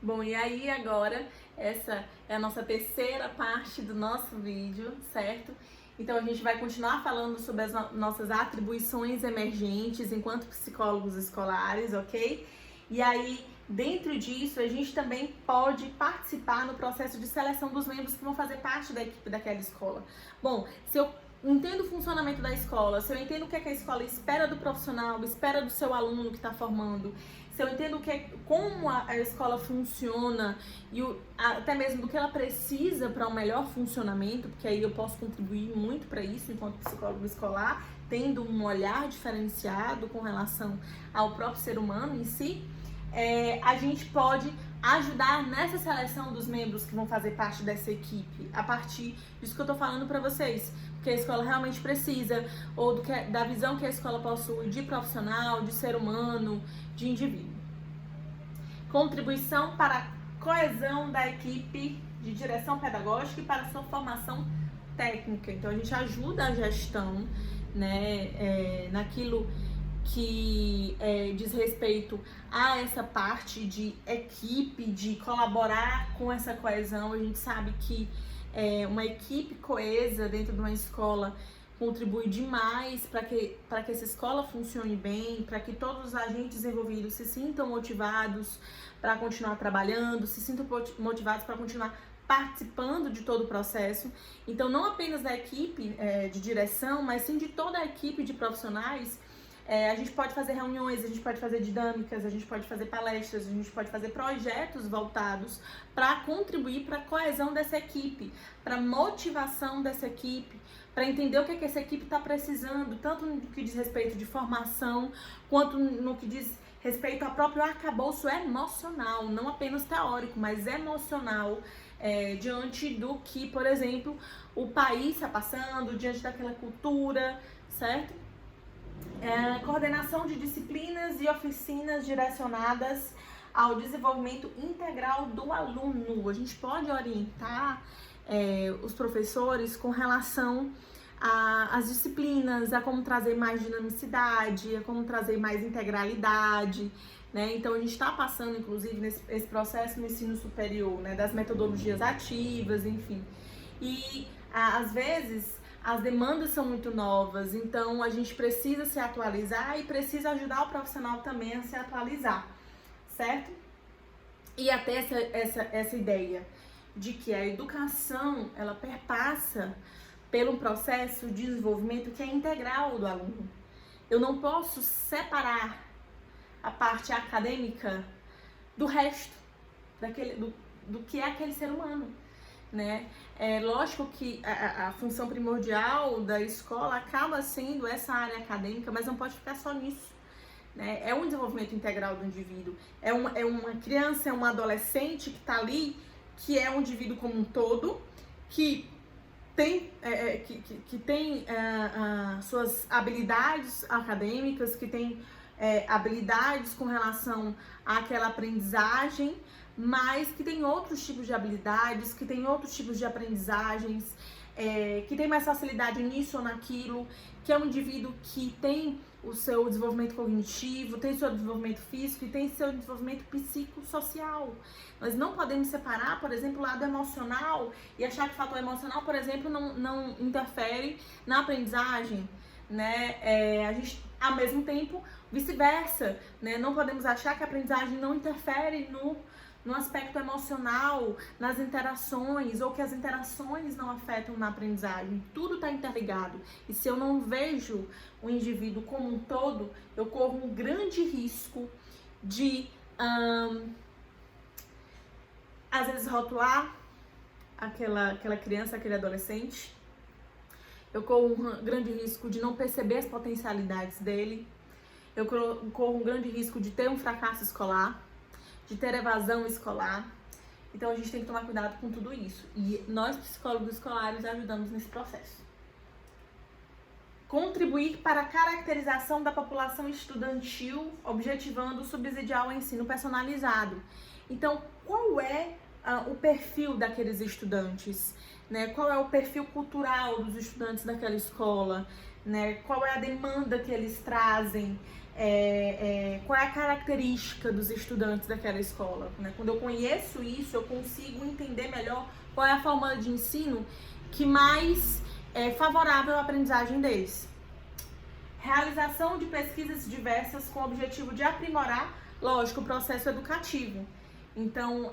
Bom, e aí agora, essa é a nossa terceira parte do nosso vídeo, certo? Então a gente vai continuar falando sobre as nossas atribuições emergentes enquanto psicólogos escolares, ok? E aí, dentro disso, a gente também pode participar no processo de seleção dos membros que vão fazer parte da equipe daquela escola. Bom, se eu entendo o funcionamento da escola, se eu entendo o que a escola espera do profissional, espera do seu aluno que está formando, se eu entendo como a escola funciona e até mesmo do que ela precisa para um melhor funcionamento, porque aí eu posso contribuir muito para isso enquanto psicólogo escolar, tendo um olhar diferenciado com relação ao próprio ser humano em si, a gente pode ajudar nessa seleção dos membros que vão fazer parte dessa equipe, a partir disso que eu tô falando para vocês, que a escola realmente precisa, ou da visão que a escola possui de profissional, de ser humano, de indivíduo. Contribuição para a coesão da equipe de direção pedagógica e para a sua formação técnica. Então a gente ajuda a gestão, né, naquilo que diz respeito a essa parte de equipe, de colaborar com essa coesão. A gente sabe que uma equipe coesa dentro de uma escola contribui demais para que essa escola funcione bem, para que todos os agentes envolvidos se sintam motivados para continuar trabalhando, se sintam motivados para continuar participando de todo o processo. Então, não apenas da equipe de direção, mas sim de toda a equipe de profissionais. A gente pode fazer reuniões, a gente pode fazer dinâmicas, a gente pode fazer palestras, a gente pode fazer projetos voltados para contribuir para a coesão dessa equipe, para a motivação dessa equipe, para entender o que essa equipe está precisando, tanto no que diz respeito de formação, quanto no que diz respeito ao próprio arcabouço emocional, não apenas teórico, mas emocional, diante do que, por exemplo, o país está passando, diante daquela cultura, certo? Coordenação de disciplinas e oficinas direcionadas ao desenvolvimento integral do aluno. A gente pode orientar os professores com relação às disciplinas, a como trazer mais dinamicidade, a como trazer mais integralidade, né? Então a gente está passando, inclusive, nesse processo no ensino superior, né, das metodologias ativas, enfim. E às vezes as demandas são muito novas, então a gente precisa se atualizar e precisa ajudar o profissional também a se atualizar, certo? E até essa ideia de que a educação, ela perpassa pelo processo de desenvolvimento que é integral do aluno. Eu não posso separar a parte acadêmica do resto, do que é aquele ser humano, né? É lógico que a função primordial da escola acaba sendo essa área acadêmica, mas não pode ficar só nisso, né? É um desenvolvimento integral do indivíduo, é uma criança, é um adolescente que está ali, que é um indivíduo como um todo, que tem, que tem suas habilidades acadêmicas, que tem habilidades com relação àquela aprendizagem, mas que tem outros tipos de habilidades, que tem outros tipos de aprendizagens, que tem mais facilidade nisso ou naquilo, que é um indivíduo que tem o seu desenvolvimento cognitivo, tem seu desenvolvimento físico e tem seu desenvolvimento psicossocial. Nós não podemos separar, por exemplo, o lado emocional e achar que o fator emocional, por exemplo, não interfere na aprendizagem, né? A gente, ao mesmo tempo, vice-versa, né? Não podemos achar que a aprendizagem não interfere no aspecto emocional, nas interações, ou que as interações não afetam na aprendizagem. Tudo está interligado. E se eu não vejo o indivíduo como um todo, eu corro um grande risco de, às vezes, rotular aquela criança, aquele adolescente. Eu corro um grande risco de não perceber as potencialidades dele. Eu corro um grande risco de ter um fracasso escolar, de ter evasão escolar. Então a gente tem que tomar cuidado com tudo isso. E nós, psicólogos escolares, ajudamos nesse processo. Contribuir para a caracterização da população estudantil, objetivando subsidiar o ensino personalizado. Então, qual é o perfil daqueles estudantes? Né? Qual é o perfil cultural dos estudantes daquela escola? Né? Qual é a demanda que eles trazem? qual é a característica dos estudantes daquela escola, né? Quando eu conheço isso, eu consigo entender melhor qual é a forma de ensino que mais é favorável à aprendizagem deles. Realização de pesquisas diversas com o objetivo de aprimorar, lógico, o processo educativo. Então,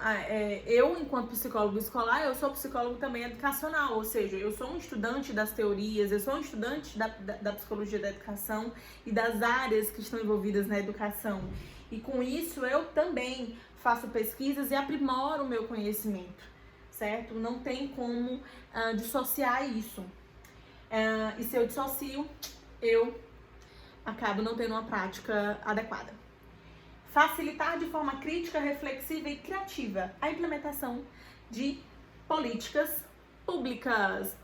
eu, enquanto psicólogo escolar, eu sou psicólogo também educacional, ou seja, eu sou um estudante das teorias, eu sou um estudante da psicologia da educação e das áreas que estão envolvidas na educação. E com isso, eu também faço pesquisas e aprimoro o meu conhecimento, certo? Não tem como dissociar isso. E se eu dissocio, eu acabo não tendo uma prática adequada. Facilitar de forma crítica, reflexiva e criativa a implementação de políticas públicas.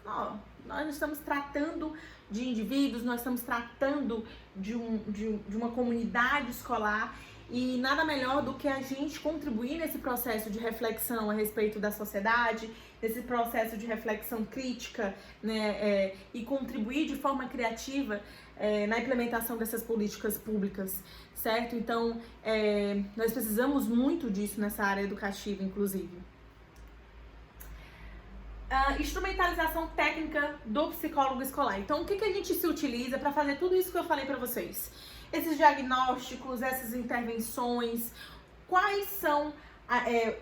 Nós estamos tratando de indivíduos, nós estamos tratando de uma comunidade escolar e nada melhor do que a gente contribuir nesse processo de reflexão a respeito da sociedade, nesse processo de reflexão crítica, né, e contribuir de forma criativa na implementação dessas políticas públicas, certo? Então, nós precisamos muito disso nessa área educativa, inclusive. Instrumentalização técnica do psicólogo escolar. Então, o que a gente se utiliza para fazer tudo isso que eu falei para vocês? Esses diagnósticos, essas intervenções, quais são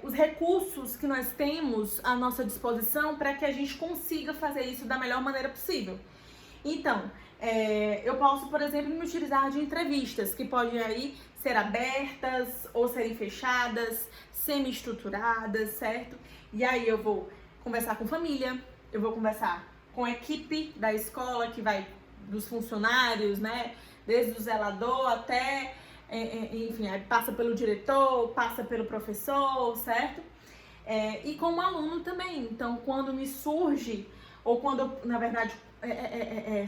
os recursos que nós temos à nossa disposição para que a gente consiga fazer isso da melhor maneira possível. Então, eu posso, por exemplo, me utilizar de entrevistas que podem aí ser abertas ou serem fechadas, semi-estruturadas, certo? E aí eu vou conversar com família, eu vou conversar com a equipe da escola, que vai dos funcionários, né? Desde o zelador até, enfim, aí passa pelo diretor, passa pelo professor, certo? E como aluno também. Então, quando me surge, ou quando, na verdade,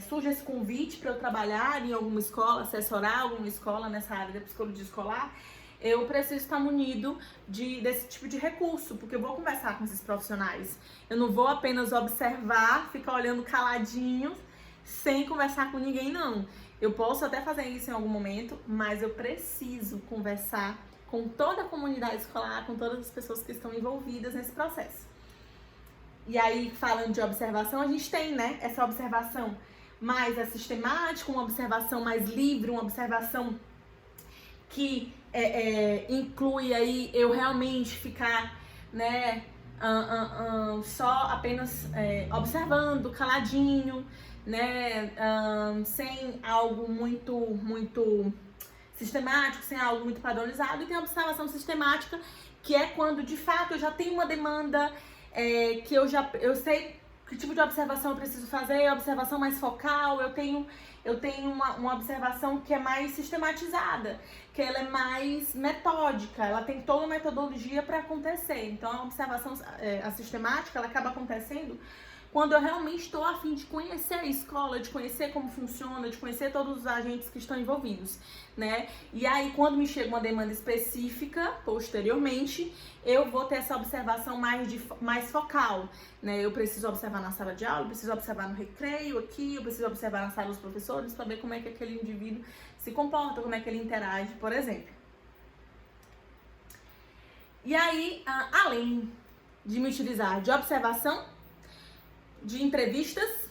surge esse convite para eu trabalhar em alguma escola, assessorar alguma escola nessa área da psicologia escolar, eu preciso estar munido desse tipo de recurso, porque eu vou conversar com esses profissionais. Eu não vou apenas observar, ficar olhando caladinho, sem conversar com ninguém, não. Eu posso até fazer isso em algum momento, mas eu preciso conversar com toda a comunidade escolar, com todas as pessoas que estão envolvidas nesse processo. E aí, falando de observação, a gente tem, né, essa observação mais sistemática, uma observação mais livre, uma observação que inclui aí eu realmente ficar, né, só apenas observando, caladinho, né, sem algo muito sistemático, sem algo muito padronizado. E tem a observação sistemática, que é quando de fato eu já tenho uma demanda, que eu sei que tipo de observação eu preciso fazer, observação mais focal, eu tenho uma observação que é mais sistematizada, que ela é mais metódica, ela tem toda a metodologia para acontecer. Então a observação a sistemática, ela acaba acontecendo quando eu realmente estou a fim de conhecer a escola, de conhecer como funciona, de conhecer todos os agentes que estão envolvidos, né? E aí, quando me chega uma demanda específica, posteriormente, eu vou ter essa observação mais focal, né? Eu preciso observar na sala de aula, eu preciso observar no recreio aqui, eu preciso observar na sala dos professores para ver como é que aquele indivíduo se comporta, como é que ele interage, por exemplo. E aí, além de me utilizar de observação, de entrevistas,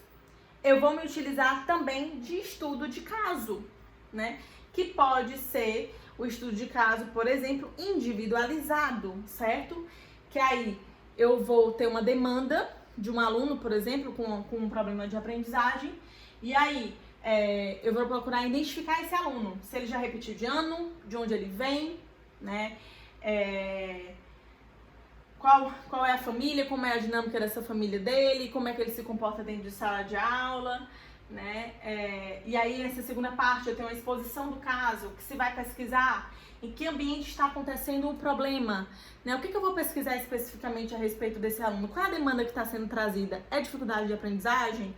eu vou me utilizar também de estudo de caso, né? Que pode ser o estudo de caso, por exemplo, individualizado, certo? Que aí eu vou ter uma demanda de um aluno, por exemplo, com um problema de aprendizagem, e aí eu vou procurar identificar esse aluno, se ele já repetiu de ano, de onde ele vem, né? Qual é a família, como é a dinâmica dessa família dele, como é que ele se comporta dentro de sala de aula, né? E aí, nessa segunda parte, eu tenho uma exposição do caso, que se vai pesquisar em que ambiente está acontecendo o problema, né? O que eu vou pesquisar especificamente a respeito desse aluno? Qual é a demanda que está sendo trazida? É dificuldade de aprendizagem?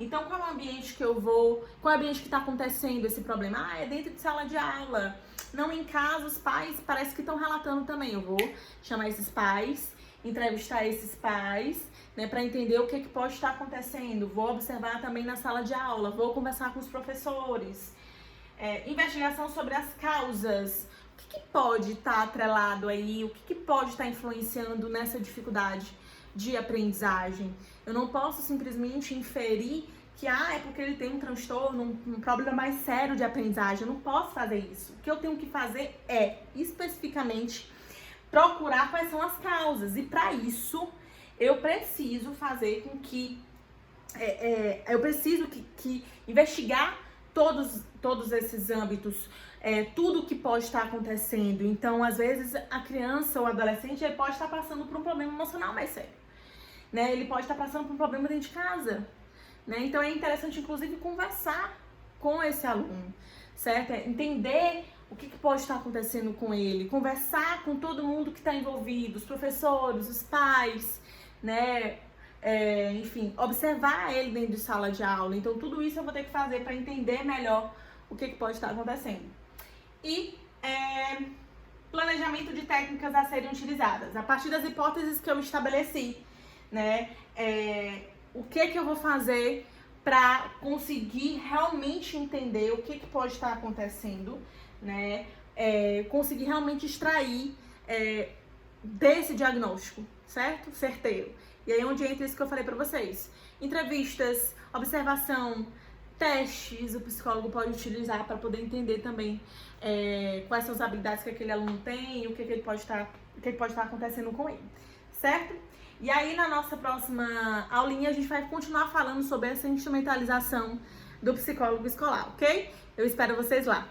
Então qual é o ambiente que eu vou, qual é o ambiente que está acontecendo esse problema? É dentro de sala de aula. Não, em casa, os pais parece que estão relatando também. Eu vou chamar esses pais, entrevistar esses pais, né, para entender o que pode estar acontecendo. Vou observar também na sala de aula, vou conversar com os professores. investigação sobre as causas. O que pode estar atrelado aí? O que pode estar influenciando nessa dificuldade de aprendizagem? Eu não posso simplesmente inferir que é porque ele tem um transtorno, um problema mais sério de aprendizagem. Eu não posso fazer isso. O que eu tenho que fazer é, especificamente, procurar quais são as causas. E para isso, eu preciso fazer com que... eu preciso que investigar todos esses âmbitos, tudo que pode estar acontecendo. Então, às vezes, a criança ou adolescente ele pode estar passando por um problema emocional mais sério, né? Ele pode estar passando por um problema dentro de casa, né? Então, é interessante, inclusive, conversar com esse aluno, certo? Entender o que pode estar acontecendo com ele, conversar com todo mundo que está envolvido, os professores, os pais, né? Enfim, observar ele dentro de sala de aula. Então, tudo isso eu vou ter que fazer para entender melhor o que pode estar acontecendo. E planejamento de técnicas a serem utilizadas. A partir das hipóteses que eu estabeleci, né? O que eu vou fazer para conseguir realmente entender o que pode estar acontecendo, né? Conseguir realmente extrair desse diagnóstico, certo? Certeiro. E aí é onde entra isso que eu falei pra vocês. Entrevistas, observação, testes, o psicólogo pode utilizar para poder entender também quais são as habilidades que aquele aluno tem e o que ele pode estar acontecendo com ele, certo? E aí na nossa próxima aulinha a gente vai continuar falando sobre essa instrumentalização do psicólogo escolar, ok? Eu espero vocês lá.